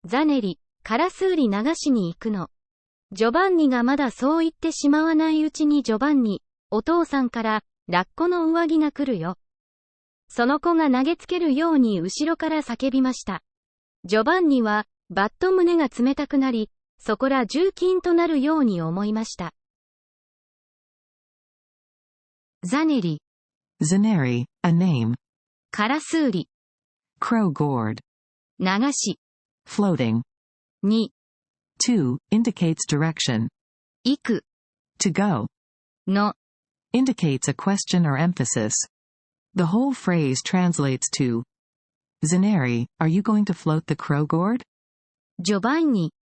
ザネリ、カラスウリ流しに行くの。ジョバンニがまだそう言ってしまわないうちにジョバンニ、お父さんから、ラッコの上着が来るよ。その子が投げつけるように後ろから叫びました。ジョバンニは、バッと胸が冷たくなり、そこら重金となるように思いました。ザネリ。Zaneri, a name. カラスウリ。Crow gourd. 流し。Floating. 2. To, indicates direction. 行く。To go. の。Indicates a question or emphasis. The whole phrase translates to Zaneri, are you going to float the crow gourd? ジョバンニ。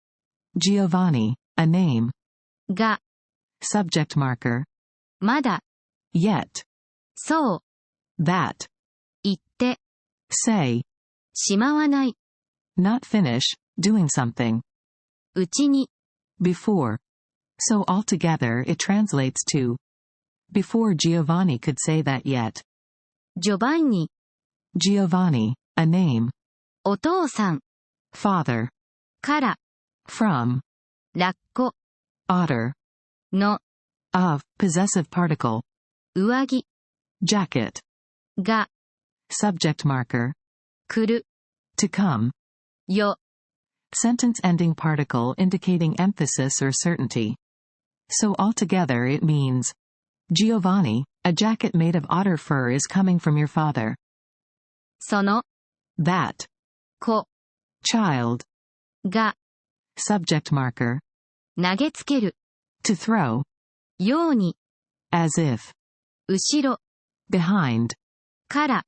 Giovanni, a name. が。Subject marker. まだ。Yet. そう。That. 言って。Say. しまわない。Not finish, doing something. うちに。Before. So altogether it translates to Before Giovanni could say that yet. ジョバンニ。Giovanni, a name. お父さん。Father. から。From. ラッコ。Otter. の。Of, possessive particle. 上着。Jacket. が。Subject marker. 来る。To come. よ。Sentence ending particle indicating emphasis or certainty. So altogether it means Giovanni, a jacket made of otter fur is coming from your father. その。That. 子。Child. が。Subject marker. 投げつける。To throw. ように。As if. 後ろ。Behind. から。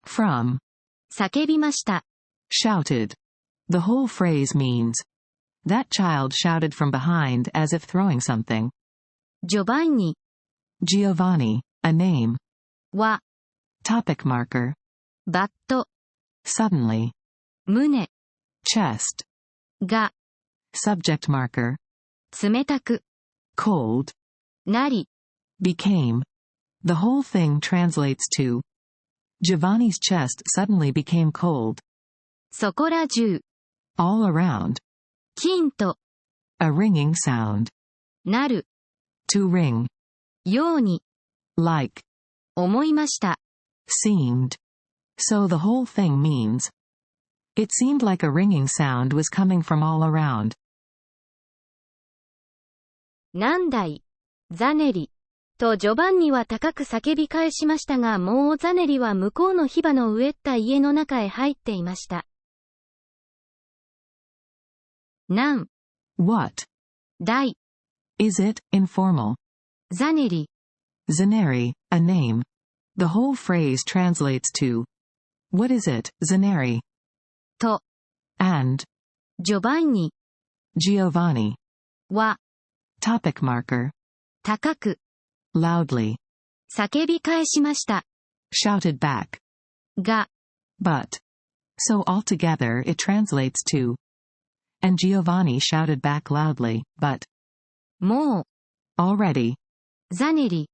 From. 叫びました。Shouted. The whole phrase means that child shouted from behind as if throwing something. ジョバンニ。Giovanni, a name. は。Topic marker. バット。Suddenly. 胸。Chest. が。Subject marker. 冷たく。Cold. なり。Became. The whole thing translates to Giovanni's chest suddenly became cold. そこら中。All around. 金と。A ringing sound. なる。To ring. ように。Like. 思いました。Seemed. So the whole thing means it seemed like a ringing sound was coming from all around. なんだい。ザネリ。とジョバンニは高く叫び返しましたが、もうザネリは向こうの火花の植えた家の中へ入っていました。なん。What? だい。Is it, informal? ザネリ。Zaneri, a name. The whole phrase translates to What is it, Zaneri? と。And. ジョバンニ。Giovanni. は。Topic marker. 高く。Loudly. 叫び返しました。Shouted back. が。But. So altogether it translates to And Giovanni shouted back loudly, but. もう。Already. ザネリ。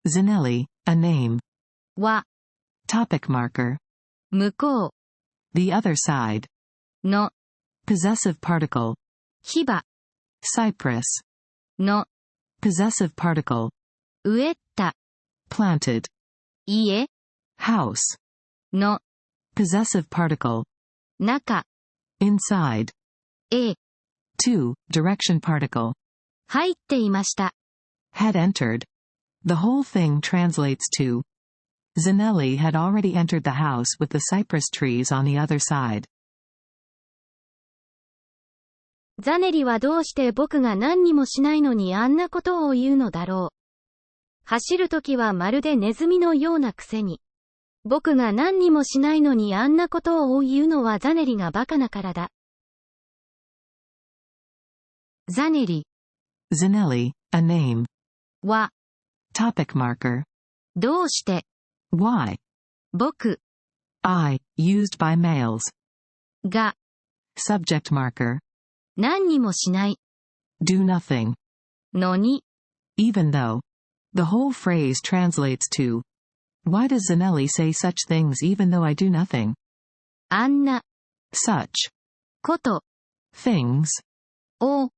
Zanelli, a name. は。Topic marker. 向こう。The other side. の。Possessive particle. 火花。Cypress. の。Possessive particle. 植えた。Planted. 家。House. の。Possessive particle. 中。Inside. A. To, direction particle. 入っていました。Had entered. The whole thing translates to Zanelli had already entered the house with the cypress trees on the other side. ザネリはどうして僕が何にもしないのにあんなことを言うのだろう。走るときはまるでネズミのようなくせに。僕が何にもしないのにあんなことを言うのはザネリがバカなからだ。ザネリ。Zanelli, a name. は。Topic marker. どうして。Why? 僕。I, used by males. が。Subject marker. 何にもしない。Do nothing. のに。Even though. The whole phrase translates to Why does Zanelli say such things even though I do nothing? あんな。Such. こと。things, を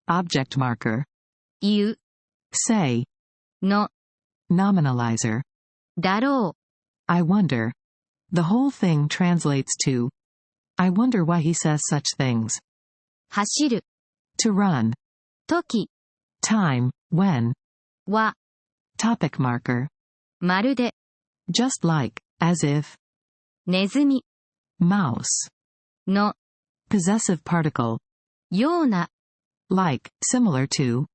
object marker, 言う say, の nominalizer, だろ I wonder. The whole thing translates to, I wonder why he says such things. う走る To run, 時 time, when, は topic marker, まるで just like, as if, ネズミ mouse, の possessive particle, ような like, similar to,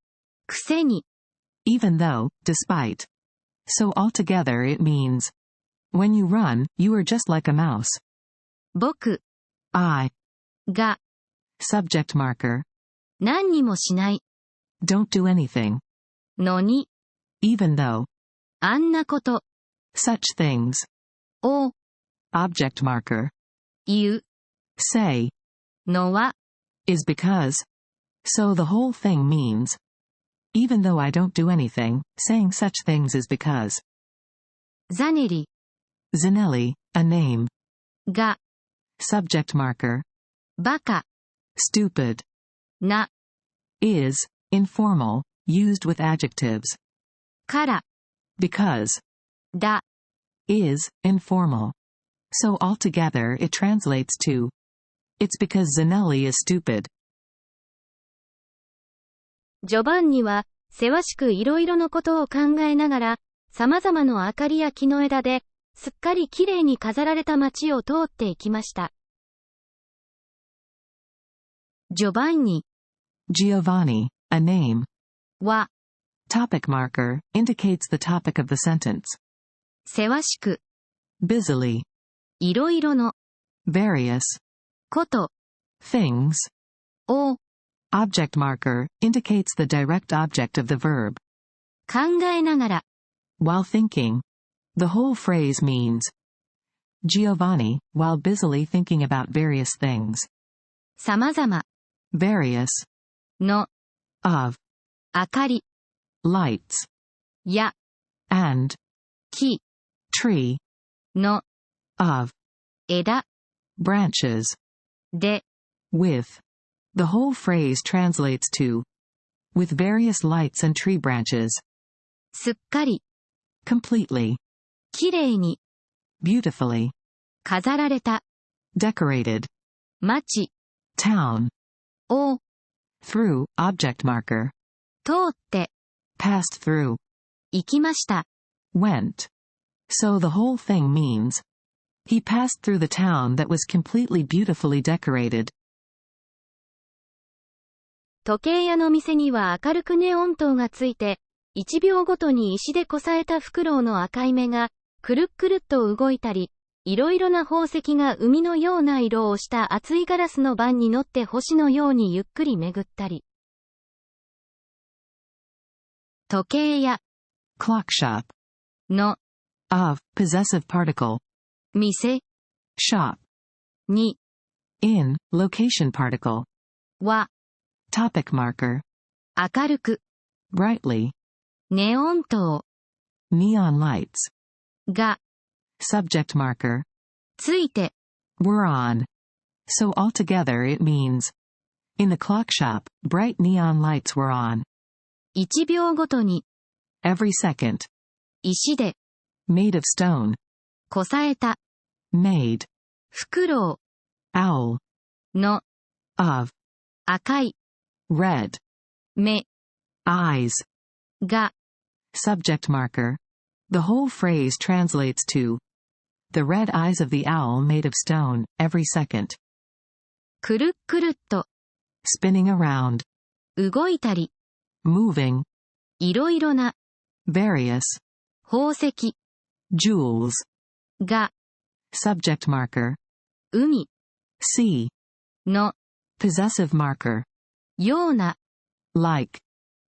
くせに even though, despite. So altogether it means, when you run, you are just like a mouse. 僕 I, が subject marker, 何にもしない don't do anything, のに even though, あんなこと such things, を object marker, 言う say, のは is because. So the whole thing means, even though I don't do anything, saying such things is because. ザネリ Zanelli, a name, が subject marker, バカ stupid, な is, informal, used with adjectives, から because, だ is, informal. So altogether it translates to, it's because Zanelli is stupid. ジョバンニはせわしくいろいろのことを考えながら様々の明かりや木の枝ですっかりきれいに飾られた街を通っていきました。ジョバンニ Giovanni, a name, は topic marker, indicates the topic of the sentence. せわしく Busily, いろいろの various, こと things, を object marker, indicates the direct object of the verb. 考えながら While thinking. The whole phrase means, Giovanni, while busily thinking about various things. 様々 Various, の of, 明かり lights, や and, 木 tree, の of, 枝 branches, で with. The whole phrase translates to, with various lights and tree branches. すっかり Completely, きれいに beautifully, 飾られた decorated, 街 town, を through, object marker, 通って passed through, 行きました。 went. So the whole thing means, he passed through the town that was completely beautifully decorated. 時計屋の店には明るくネオン灯がついて、1秒ごとに石でこさえたフクロウの赤い目が、くるっくるっと動いたり、いろいろな宝石が海のような色をした厚いガラスの盤に乗って星のようにゆっくり巡ったり。時計屋 Clock shop, の of, possessive particle, 店 shop, に in, location particle, は topic marker, 明るく brightly, ネオン灯 neon lights, が subject marker, ついて were on. So altogether it means, in the clock shop, bright neon lights were on. 1秒ごとに Every second. 石で Made of stone. こさえた Made. フクロ Owl. ウの Of. 赤い Red. 目 Eyes. が Subject marker. The whole phrase translates to, the red eyes of the owl made of stone, every second. くるっくるっと Spinning around. 動いたり Moving. いろいろな Various. 宝石 Jewels. が Subject marker. 海 See. の Possessive marker. ような Like.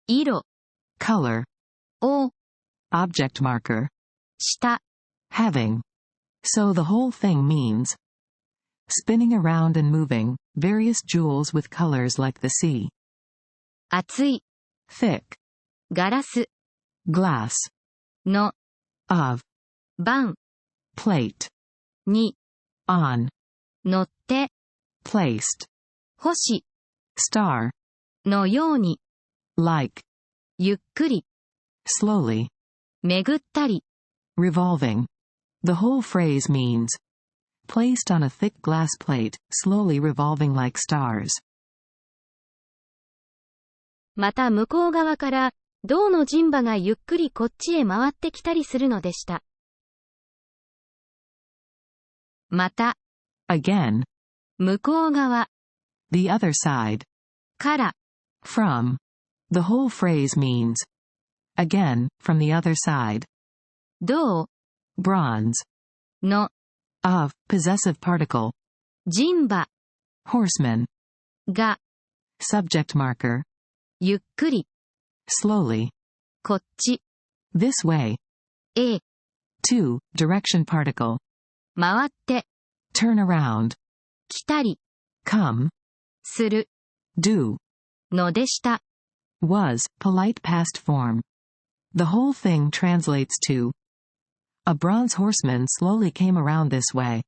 色 Color. を Object marker. した Having. So the whole thing means, spinning around and moving, various jewels with colors like the sea. 厚い Thick. ガラス Glass. の Of. 盤 Plate. に On. 乗って Placed. 星 star, のように、 like, ゆっくり、 slowly, 巡ったり、 revolving. The whole phrase means placed on a thick glass plate, slowly revolving like stars. また向こう側から、銅の人馬がゆっくりこっちへ回ってきたりするのでした。また、again, 向こう側、the other side, から、 from. The whole phrase means again, from the other side. 銅、 Bronze, の、 of, possessive particle, 人馬、 horseman, が、 subject marker, ゆっくり、 slowly, こっち、 this way, へ、 to, direction particle, 回って、 turn around, 来たり、 come, する、 do, のでした。was, polite past form. The whole thing translates to, a bronze horseman slowly came around this way.